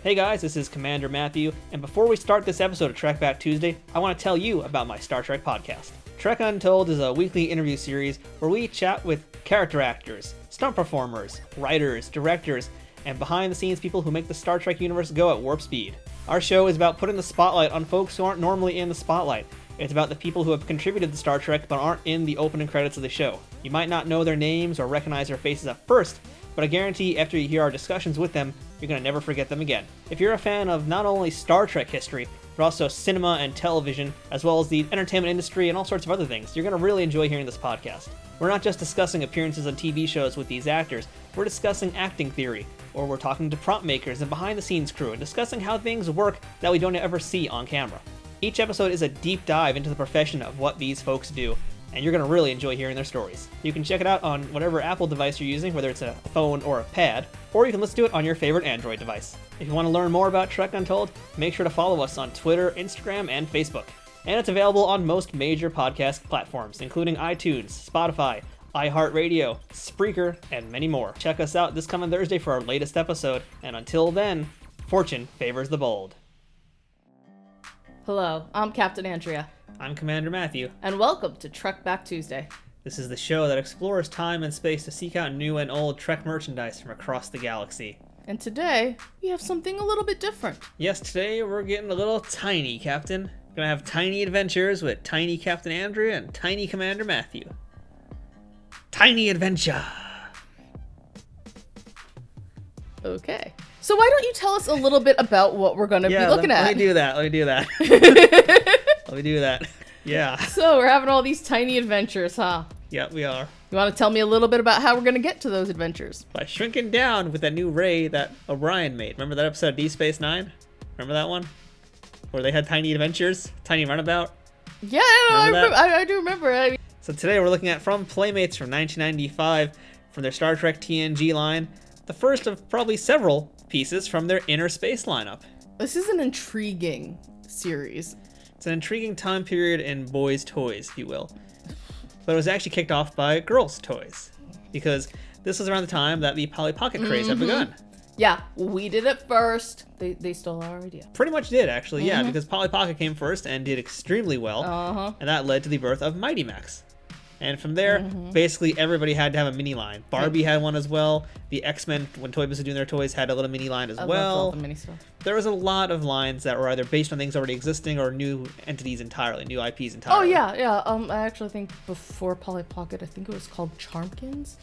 Hey guys, this is Commander Matthew, and before we start this episode of TREKBACK Tuesday, I want to tell you about my Star Trek podcast. Trek Untold is a weekly interview series where we chat with character actors, stunt performers, writers, directors, and behind-the-scenes people who make the Star Trek universe go at warp speed. Our show is about putting the spotlight on folks who aren't normally in the spotlight. It's about the people who have contributed to Star Trek but aren't in the opening credits of the show. You might not know their names or recognize their faces at first, but I guarantee after you hear our discussions with them, you're going to never forget them again. If you're a fan of not only Star Trek history, but also cinema and television, as well as the entertainment industry and all sorts of other things, you're going to really enjoy hearing this podcast. We're not just discussing appearances on TV shows with these actors, we're discussing acting theory, or we're talking to prop makers and behind-the-scenes crew and discussing how things work that we don't ever see on camera. Each episode is a deep dive into the profession of what these folks do, and you're going to really enjoy hearing their stories. You can check it out on whatever Apple device you're using, whether it's a phone or a pad, or you can listen to it on your favorite Android device. If you want to learn more about Trek Untold, make sure to follow us on Twitter, Instagram, and Facebook. And it's available on most major podcast platforms, including iTunes, Spotify, iHeartRadio, Spreaker, and many more. Check us out this coming Thursday for our latest episode, and until then, fortune favors the bold. Hello, I'm Captain Andrea. I'm Commander Matthew. And welcome to TREKBACK Tuesday. This is the show that explores time and space to seek out new and old Trek merchandise from across the galaxy. And today, we have something a little bit different. Yes, today we're getting a little tiny, Captain. We're gonna have tiny adventures with tiny Captain Andrea and tiny Commander Matthew. Tiny adventure! Okay. So why don't you tell us a little bit about what we're going to be looking at? Let me do that. Let me do that. Yeah. So we're having all these tiny adventures, huh? Yeah, we are. You want to tell me a little bit about how we're going to get to those adventures? By shrinking down with that new ray that O'Brien made. Remember that episode of Deep Space Nine? Remember that one? Where they had tiny adventures? Tiny runabout? Yeah, I do remember. So today we're looking at From Playmates from 1995 from their Star Trek TNG line. The first of probably several pieces from their Innerspace lineup. This is an intriguing series. It's an intriguing time period in boys' toys, if you will. But it was actually kicked off by girls' toys. Because this was around the time that the Polly Pocket craze had begun. Yeah, we did it first. They stole our idea. Pretty much did, actually, yeah. Because Polly Pocket came first and did extremely well. And that led to the birth of Mighty Max. And from there, basically everybody had to have a mini line. Barbie had one as well. The X-Men, when Toy Biz was doing their toys, had a little mini line as well. Loved all the mini stuff. There was a lot of lines that were either based on things already existing or new entities entirely, new IPs entirely. Oh, yeah. I actually think before Polly Pocket, I think it was called Charmkins.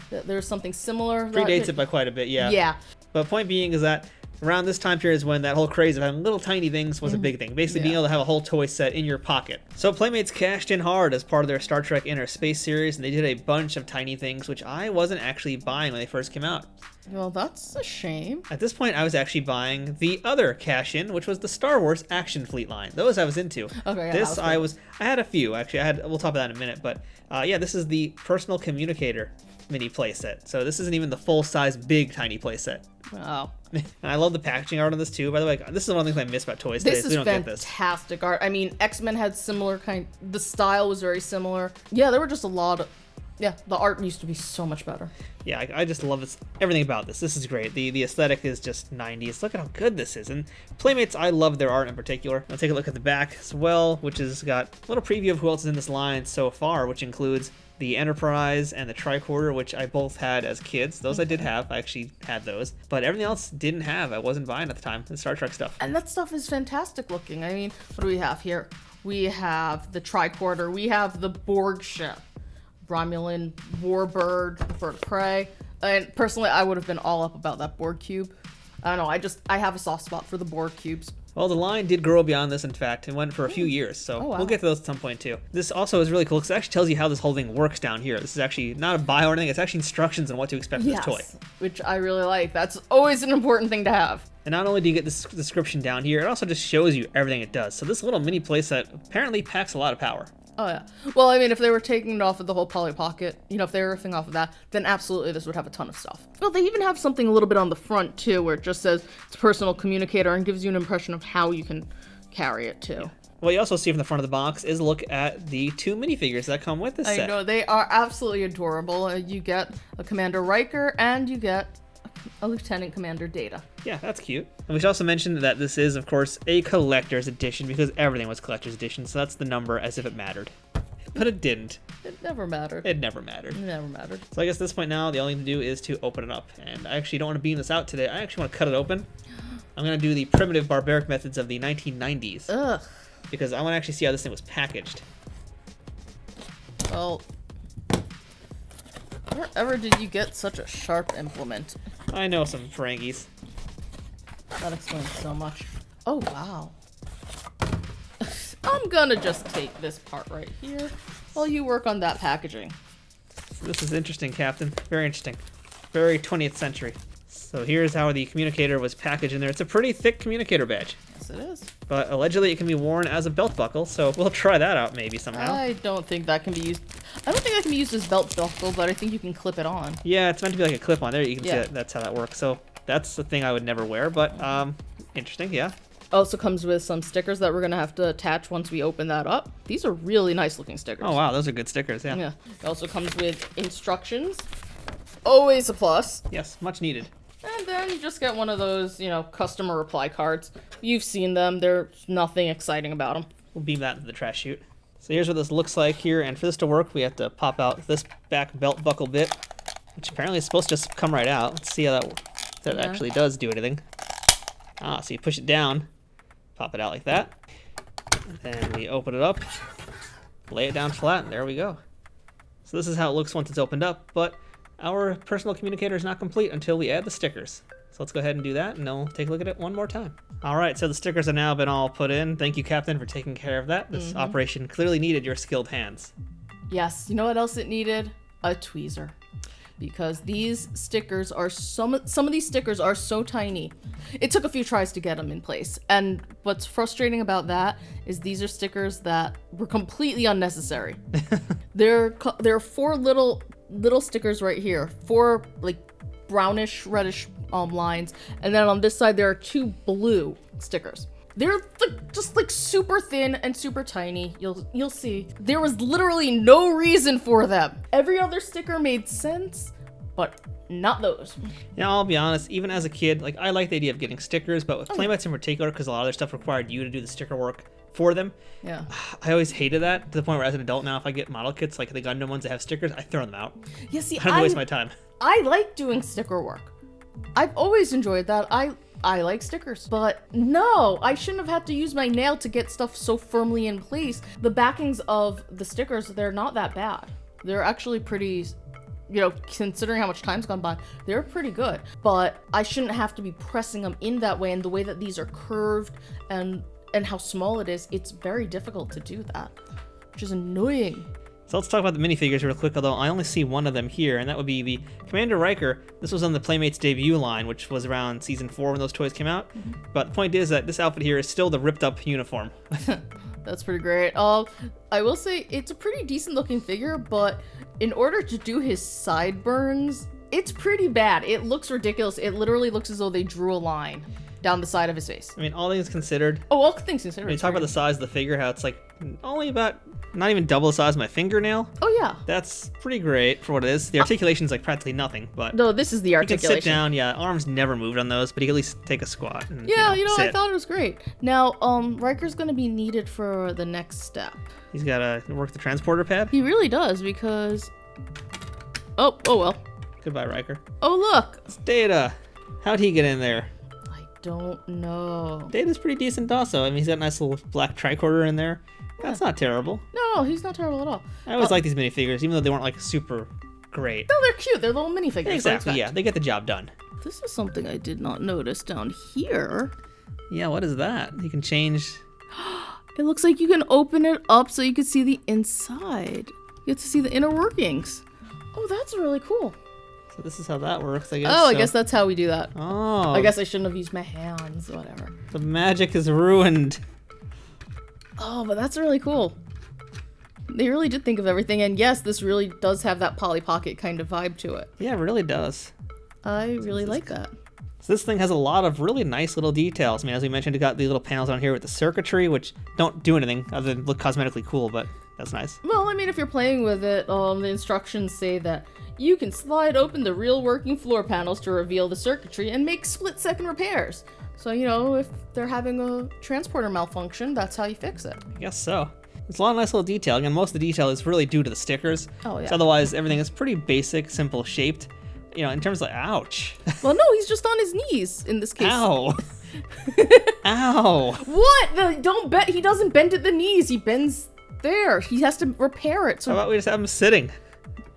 There was something similar. Predates it by quite a bit, yeah. Yeah. But point being is that around this time period is when that whole craze of having little tiny things was a big thing. Basically being able to have a whole toy set in your pocket. So Playmates cashed in hard as part of their Star Trek Innerspace series, and they did a bunch of tiny things, which I wasn't actually buying when they first came out. Well, that's a shame. At this point, I was actually buying the other cash-in, which was the Star Wars Action Fleet line. Those I was into. Okay, This I had a few, actually. We'll talk about that in a minute, but yeah, this is the personal communicator mini playset. So this isn't even the full-size big tiny playset. Wow. And I love the packaging art on this too. By the way, this is one of the things I miss about toys today. This is fantastic art. I mean, X-Men had similar the style was very similar. Yeah, there were just a lot of, the art used to be so much better. Yeah, I just love this, everything about this. This is great. The aesthetic is just 90s. Look at how good this is. And Playmates, I love their art in particular. I'll take a look at the back as well, which has got a little preview of who else is in this line so far, which includes the Enterprise and the Tricorder, which I both had as kids. Those I did have. I actually had those. But everything else didn't have. I wasn't buying at the time. The Star Trek stuff. And that stuff is fantastic looking. I mean, what do we have here? We have the Tricorder. We have the Borg ship. Romulan Warbird, Bird of Prey. And personally, I would have been all up about that Borg cube. I don't know. I have a soft spot for the Borg cubes. Well, the line did grow beyond this, in fact, and went for a few years, so we'll get to those at some point, too. This also is really cool, because it actually tells you how this whole thing works down here. This is actually not a bio or anything, it's actually instructions on what to expect from this toy. Which I really like. That's always an important thing to have. And not only do you get this description down here, it also just shows you everything it does. So this little mini playset apparently packs a lot of power. Oh, yeah. Well, I mean, if they were taking it off of the whole Polly Pocket, if they were riffing off of that, then absolutely this would have a ton of stuff. Well, they even have something a little bit on the front, too, where it just says it's personal communicator and gives you an impression of how you can carry it, too. Yeah. What you also see from the front of the box is a look at the two minifigures that come with this set. I know, they are absolutely adorable. You get a Commander Riker and you get a Lieutenant Commander Data. Yeah, that's cute. And we should also mention that this is, of course, a collector's edition because everything was collector's edition, so that's the number as if it mattered. But it didn't. It never mattered. It never mattered. It never mattered. So I guess at this point now, the only thing to do is to open it up. And I actually don't want to beam this out today. I actually want to cut it open. I'm going to do the primitive barbaric methods of the 1990s. Ugh. Because I want to actually see how this thing was packaged. Well, wherever did you get such a sharp implement? I know some Ferengis. That explains so much. Oh, wow. I'm gonna just take this part right here while you work on that packaging. This is interesting, Captain. Very interesting. Very 20th century. So here's how the communicator was packaged in there. It's a pretty thick communicator badge. Yes, it is. But allegedly it can be worn as a belt buckle, so we'll try that out maybe somehow. I don't think that can be used. I don't think that can be used as belt buckle, but I think you can clip it on. Yeah, it's meant to be like a clip on there. You can see that's how that works. So that's the thing I would never wear, but interesting, yeah. Also comes with some stickers that we're gonna have to attach once we open that up. These are really nice looking stickers. Oh wow, those are good stickers, yeah. Yeah. It also comes with instructions. Always a plus. Yes, much needed. And then you just get one of those, you know, customer reply cards. You've seen them. There's nothing exciting about them. We'll beam that into the trash chute. So here's what this looks like here, and for this to work, we have to pop out this back belt buckle bit, which apparently is supposed to just come right out. Let's see how that actually does do anything. Ah, so you push it down, pop it out like that, and then we open it up, lay it down flat, and there we go. So this is how it looks once it's opened up, but our personal communicator is not complete until we add the stickers. So let's go ahead and do that, and then we'll take a look at it one more time. All right, so the stickers have now been all put in. Thank you, Captain, for taking care of that. This operation clearly needed your skilled hands. Yes, you know what else it needed? A tweezer. Because these stickers are some of these stickers are so tiny. It took a few tries to get them in place. And what's frustrating about that is these are stickers that were completely unnecessary. There are four little stickers right here, four like brownish reddish lines, and then on this side there are two blue stickers. They're just super thin and super tiny. You'll see. There was literally no reason for them. Every other sticker made sense, but not those. Yeah, I'll be honest, even as a kid, like I like the idea of getting stickers, but with playmats in particular, because a lot of their stuff required you to do the sticker work for them. Yeah. I always hated that, to the point where as an adult now, if I get model kits, like the Gundam ones that have stickers, I throw them out. Yeah, see, I don't waste my time. I like doing sticker work. I've always enjoyed that. I like stickers, but no, I shouldn't have had to use my nail to get stuff so firmly in place. The backings of the stickers, they're not that bad. They're actually pretty, you know, considering how much time's gone by, they're pretty good. But I shouldn't have to be pressing them in that way, and the way that these are curved and how small it is, it's very difficult to do that, which is annoying. So let's talk about the minifigures real quick, although I only see one of them here, and that would be the Commander Riker. This was on the Playmates debut line, which was around Season 4 when those toys came out. But the point is that this outfit here is still the ripped up uniform. That's pretty great. I will say it's a pretty decent looking figure, but in order to do his sideburns, it's pretty bad. It looks ridiculous. It literally looks as though they drew a line down the side of his face. I mean, all things considered. Oh, all things considered. When you talk about the size of the figure, how it's like only about not even double the size of my fingernail. Oh yeah. That's pretty great for what it is. The articulation's like practically nothing, but no, this is the articulation. You can sit down, yeah, arms never moved on those, but he can at least take a squat. And, yeah, sit. I thought it was great. Now, Riker's gonna be needed for the next step. He's gotta work the transporter pad. He really does, because oh well. Goodbye, Riker. Oh look. It's Data. How'd he get in there? I don't know. Data's pretty decent also. I mean, he's got a nice little black tricorder in there. That's not terrible. No, he's not terrible at all. I always like these minifigures, even though they weren't like super great. No, they're cute. They're little minifigures. Exactly, yeah. They get the job done. This is something I did not notice down here. Yeah, what is that? You can change. It looks like you can open it up so you can see the inside. You get to see the inner workings. Oh, that's really cool. So this is how that works, I guess. Oh, I guess that's how we do that. Oh. I guess I shouldn't have used my hands, whatever. The magic is ruined. Oh, but that's really cool. They really did think of everything, and yes, this really does have that Polly Pocket kind of vibe to it. Yeah, it really does. I really like that. So this thing has a lot of really nice little details. I mean, as we mentioned, it got the little panels on here with the circuitry, which don't do anything other than look cosmetically cool, but That's nice. Well, I mean, if you're playing with it, the instructions say that you can slide open the real working floor panels to reveal the circuitry and make split-second repairs. So, if they're having a transporter malfunction, that's how you fix it. I guess so. There's a lot of nice little detailing, and most of the detail is really due to the stickers. Oh, yeah. So otherwise, everything is pretty basic, simple shaped. In terms of, ouch. Well, no, he's just on his knees in this case. Ow. Ow. What? He doesn't bend at the knees. He bends there. He has to repair it. So How about we just have him sitting?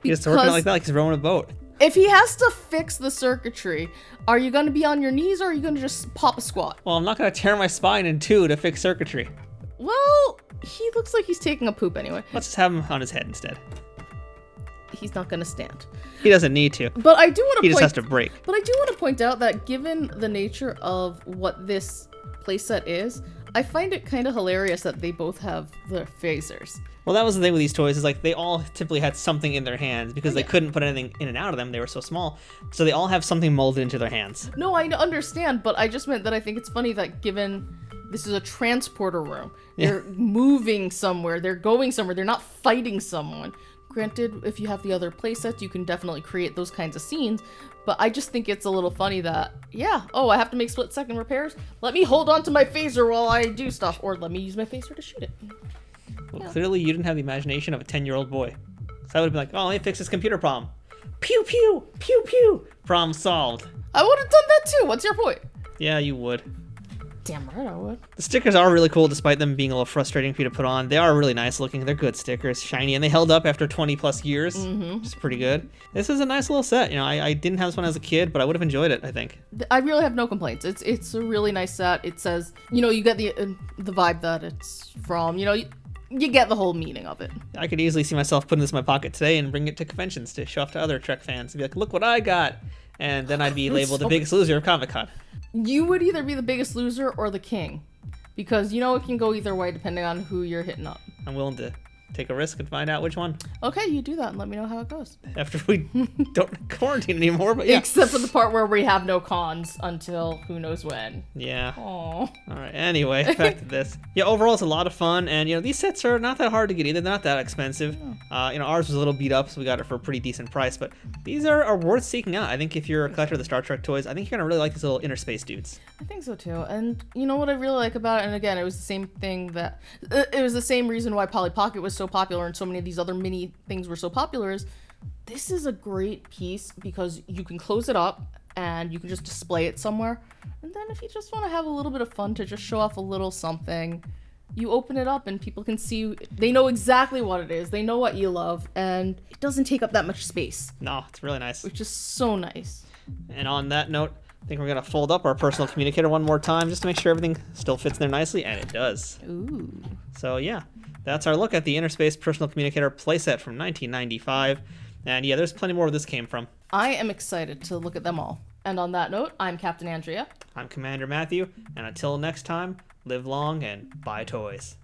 He has to work it like that, like he's rowing a boat. if he has to fix the circuitry, are you going to be on your knees or are you going to just pop a squat? Well, I'm not going to tear my spine in two to fix circuitry. Well, he looks like he's taking a poop anyway. Let's just have him on his head instead. He's not going to stand. He doesn't need to. But I do want to He just has to break. But I do want to point out that given the nature of what this playset is, I find it kind of hilarious that they both have the phasers. Well, that was the thing with these toys, is like they all typically had something in their hands because they couldn't put anything in and out of them. They were so small. So they all have something molded into their hands. No, I understand, but I just meant that I think it's funny that given this is a transporter room, they're moving somewhere, they're going somewhere, they're not fighting someone. Granted, if you have the other playsets, you can definitely create those kinds of scenes, but I just think it's a little funny that, I have to make split-second repairs? Let me hold on to my phaser while I do stuff, or let me use my phaser to shoot it. Well, clearly you didn't have the imagination of a 10-year-old boy. So I would have been like, oh, let me fix this computer problem. Pew, pew, pew, pew. Problem solved. I would have done that too. What's your point? Yeah, you would. Damn right I would. The stickers are really cool, despite them being a little frustrating for you to put on. They are really nice looking. They're good stickers, shiny, and they held up after 20 plus years, which is pretty good. This is a nice little set. I didn't have this one as a kid, but I would have enjoyed it, I think. I really have no complaints. It's a really nice set. It says, you get the vibe that it's from, you get the whole meaning of it. I could easily see myself putting this in my pocket today and bring it to conventions to show off to other Trek fans and be like, look what I got. And then I'd be labeled the biggest loser of Comic-Con. You would either be the biggest loser or the king. Because, it can go either way depending on who you're hitting up. I'm willing to take a risk and find out which one. Okay, you do that and let me know how it goes. After we don't quarantine anymore, but yeah. Except for the part where we have no cons until who knows when. Yeah. Aww. All right, anyway, back to this. Yeah, overall it's a lot of fun, and these sets are not that hard to get either. They're not that expensive. Ours was a little beat up, so we got it for a pretty decent price, but these are worth seeking out. I think if you're a collector of the Star Trek toys, I think you're gonna really like these little Innerspace dudes. I think so too. And what I really like about it, and again, it was the same thing that it was the same reason why Polly Pocket was so popular and so many of these other mini things were so popular, is this is a great piece because you can close it up and you can just display it somewhere. And then if you just want to have a little bit of fun to just show off a little something, you open it up and people can see, they know exactly what it is. They know what you love, and it doesn't take up that much space. No, it's really nice. Which is so nice. And on that note, I think we're going to fold up our personal communicator one more time just to make sure everything still fits in there nicely, and it does. Ooh. So yeah, that's our look at the Innerspace personal communicator playset from 1995. And yeah, there's plenty more where this came from. I am excited to look at them all. And on that note, I'm Captain Andrea. I'm Commander Matthew, and until next time, live long and buy toys.